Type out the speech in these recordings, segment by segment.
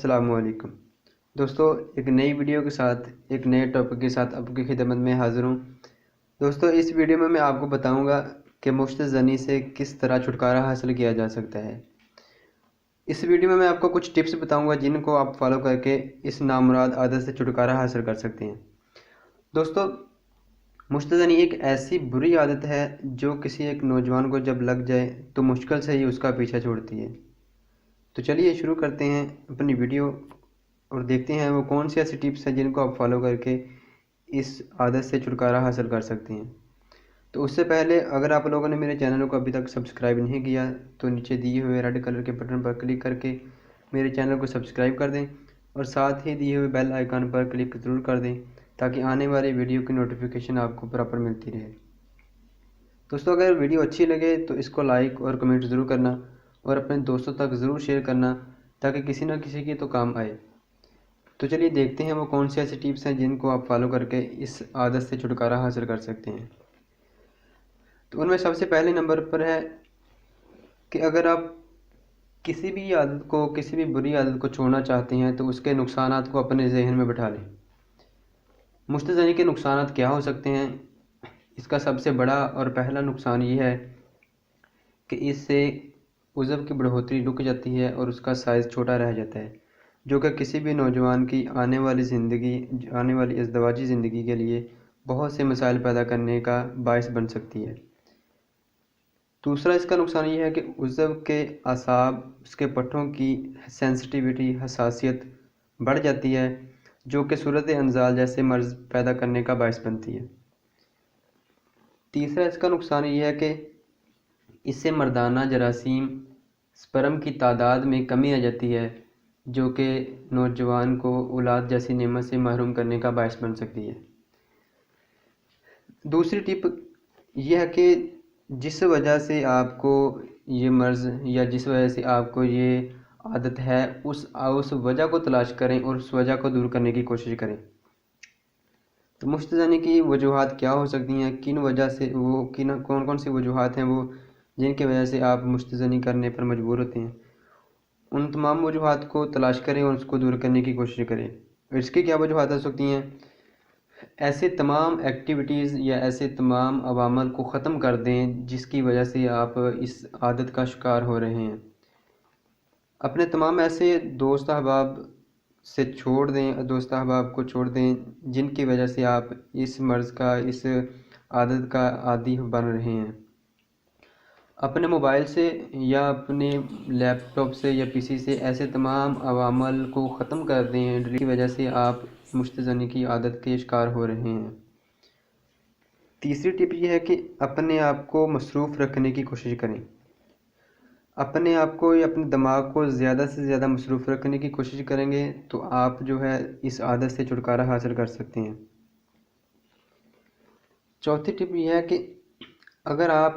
السلام علیکم دوستو، ایک نئی ویڈیو کے ساتھ ایک نئے ٹاپک کے ساتھ آپ کی خدمت میں حاضر ہوں۔ دوستو، اس ویڈیو میں آپ کو بتاؤں گا کہ مشت زنی سے کس طرح چھٹکارا حاصل کیا جا سکتا ہے۔ اس ویڈیو میں آپ کو کچھ ٹپس بتاؤں گا جن کو آپ فالو کر کے اس نامراد عادت سے چھٹکارا حاصل کر سکتے ہیں۔ دوستو، مشت زنی ایک ایسی بری عادت ہے جو کسی ایک نوجوان کو جب لگ جائے تو مشکل سے ہی اس کا پیچھا چھوڑتی ہے۔ تو چلیے شروع کرتے ہیں اپنی ویڈیو اور دیکھتے ہیں وہ کون سی ایسی ٹپس ہیں جن کو آپ فالو کر کے اس عادت سے چھٹکارا حاصل کر سکتے ہیں۔ تو اس سے پہلے اگر آپ لوگوں نے میرے چینل کو ابھی تک سبسکرائب نہیں کیا تو نیچے دیے ہوئے ریڈ کلر کے بٹن پر کلک کر کے میرے چینل کو سبسکرائب کر دیں اور ساتھ ہی دیے ہوئے بیل آئیکن پر کلک ضرور کر دیں تاکہ آنے والی ویڈیو کی نوٹیفیکیشن آپ کو پراپر ملتی رہے۔ دوستو، اگر ویڈیو اچھی لگے تو اس کو لائک اور کمنٹ ضرور کرنا اور اپنے دوستوں تک ضرور شیئر کرنا تاکہ کسی نہ کسی کی تو کام آئے۔ تو چلیے دیکھتے ہیں وہ کون سی ایسی ٹپس ہیں جن کو آپ فالو کر کے اس عادت سے چھٹکارا حاصل کر سکتے ہیں۔ تو ان میں سب سے پہلے نمبر پر ہے کہ اگر آپ کسی بھی بری عادت کو چھوڑنا چاہتے ہیں تو اس کے نقصانات کو اپنے ذہن میں بٹھا لیں۔ مشت زنی کے نقصانات کیا ہو سکتے ہیں؟ اس کا سب سے بڑا اور پہلا نقصان یہ ہے کہ اس سے عضو کی بڑھوتری رک جاتی ہے اور اس کا سائز چھوٹا رہ جاتا ہے، جو کہ کسی بھی نوجوان کی آنے والی ازدواجی زندگی کے لیے بہت سے مسائل پیدا کرنے کا باعث بن سکتی ہے۔ دوسرا اس کا نقصان یہ ہے کہ عضو کے اعصاب، اس کے پٹھوں کی سینسٹیوٹی، حساسیت بڑھ جاتی ہے، جو کہ صورت انزال جیسے مرض پیدا کرنے کا باعث بنتی ہے۔ تیسرا اس کا نقصان یہ ہے کہ اس سے مردانہ جراثیم سپرم کی تعداد میں کمی آ جاتی ہے، جو کہ نوجوان کو اولاد جیسی نعمت سے محروم کرنے کا باعث بن سکتی ہے۔ دوسری ٹپ یہ ہے کہ جس وجہ سے آپ کو یہ مرض یا جس وجہ سے آپ کو یہ عادت ہے اس وجہ کو تلاش کریں اور اس وجہ کو دور کرنے کی کوشش کریں۔ تو مشت زنی کی وجوہات کیا ہو سکتی ہیں، کون سی وجوہات ہیں وہ جن کی وجہ سے آپ مشت زنی کرنے پر مجبور ہوتے ہیں۔ ان تمام وجوہات کو تلاش کریں اور اس کو دور کرنے کی کوشش کریں۔ اس کی کیا وجوہات ہو سکتی ہیں؟ ایسے تمام ایکٹیویٹیز یا ایسے تمام عوامل کو ختم کر دیں جس کی وجہ سے آپ اس عادت کا شکار ہو رہے ہیں۔ اپنے تمام ایسے دوست احباب کو چھوڑ دیں جن کی وجہ سے آپ اس مرض کا، اس عادت کا عادی بن رہے ہیں۔ اپنے موبائل سے یا اپنے لیپ ٹاپ سے یا پی سی سے ایسے تمام عوامل کو ختم کر دیں جن کی وجہ سے آپ مشت زنی کی عادت کے شکار ہو رہے ہیں۔ تیسری ٹپ یہ ہے کہ اپنے آپ کو مصروف رکھنے کی کوشش کریں۔ اپنے آپ کو یا اپنے دماغ کو زیادہ سے زیادہ مصروف رکھنے کی کوشش کریں گے تو آپ اس عادت سے چھٹکارا حاصل کر سکتے ہیں۔ چوتھی ٹپ یہ ہے کہ اگر آپ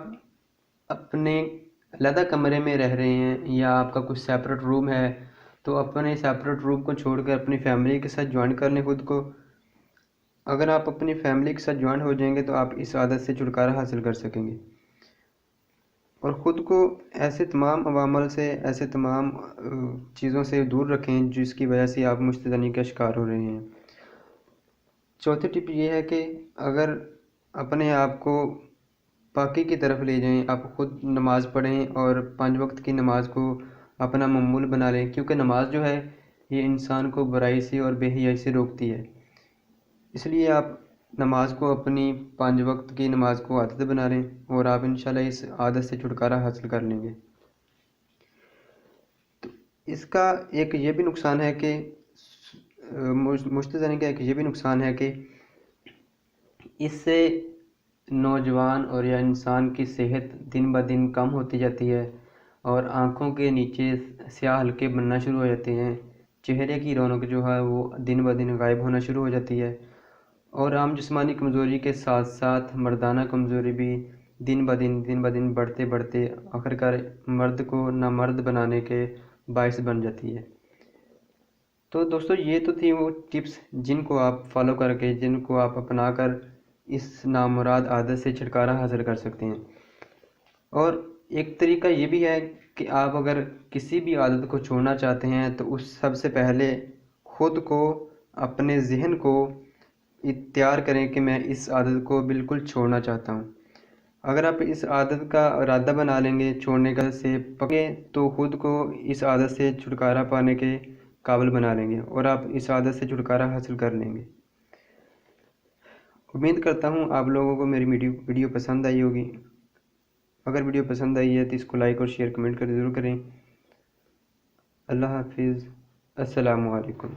اپنے علیحدہ کمرے میں رہ رہے ہیں یا آپ کا کچھ سیپریٹ روم ہے تو اپنے سیپریٹ روم کو چھوڑ کر اپنی فیملی کے ساتھ جوائن کر لیں خود کو۔ اگر آپ اپنی فیملی کے ساتھ جوائن ہو جائیں گے تو آپ اس عادت سے چھٹکارا حاصل کر سکیں گے اور خود کو ایسے تمام عوامل سے، ایسے تمام چیزوں سے دور رکھیں جس کی وجہ سے آپ مشت زنی کا شکار ہو رہے ہیں۔ چوتھی ٹپ یہ ہے کہ اگر اپنے آپ کو پاکی کی طرف لے جائیں، آپ خود نماز پڑھیں اور 5 وقت کی نماز کو اپنا معمول بنا لیں، کیونکہ نماز جو ہے یہ انسان کو برائی سے اور بے حیائی سے روکتی ہے۔ اس لیے آپ نماز کو، اپنی 5 وقت کی نماز کو عادت بنا لیں اور آپ انشاءاللہ اس عادت سے چھٹکارا حاصل کر لیں گے۔ تو اس کا ایک یہ بھی نقصان ہے کہ مشت زنی کا ایک یہ بھی نقصان ہے کہ اس سے نوجوان اور یا انسان کی صحت دن بہ دن کم ہوتی جاتی ہے اور آنکھوں کے نیچے سیاہ حلقے بننا شروع ہو جاتے ہیں، چہرے کی رونق جو ہے وہ دن بہ دن غائب ہونا شروع ہو جاتی ہے اور عام جسمانی کمزوری کے ساتھ ساتھ مردانہ کمزوری بھی دن بہ دن بڑھتے آخرکار مرد کو نامرد بنانے کے باعث بن جاتی ہے۔ تو دوستو، یہ تو تھی وہ ٹپس جن کو آپ فالو کر کے، جن کو آپ اپنا کر اس نامراد عادت سے چھٹکارا حاصل کر سکتے ہیں۔ اور ایک طریقہ یہ بھی ہے کہ آپ اگر کسی بھی عادت کو چھوڑنا چاہتے ہیں تو اس سب سے پہلے خود کو، اپنے ذہن کو تیار کریں کہ میں اس عادت کو بالکل چھوڑنا چاہتا ہوں۔ اگر آپ اس عادت کا ارادہ بنا لیں گے چھوڑنے کا سے پکے، تو خود کو اس عادت سے چھٹکارا پانے کے قابل بنا لیں گے اور آپ اس عادت سے چھٹکارا حاصل کر لیں گے۔ امید کرتا ہوں آپ لوگوں کو میری ویڈیو پسند آئی ہوگی۔ اگر ویڈیو پسند آئی ہے تو اس کو لائک اور شیئر کمنٹ کر ضرور کریں۔ اللہ حافظ، السلام علیکم۔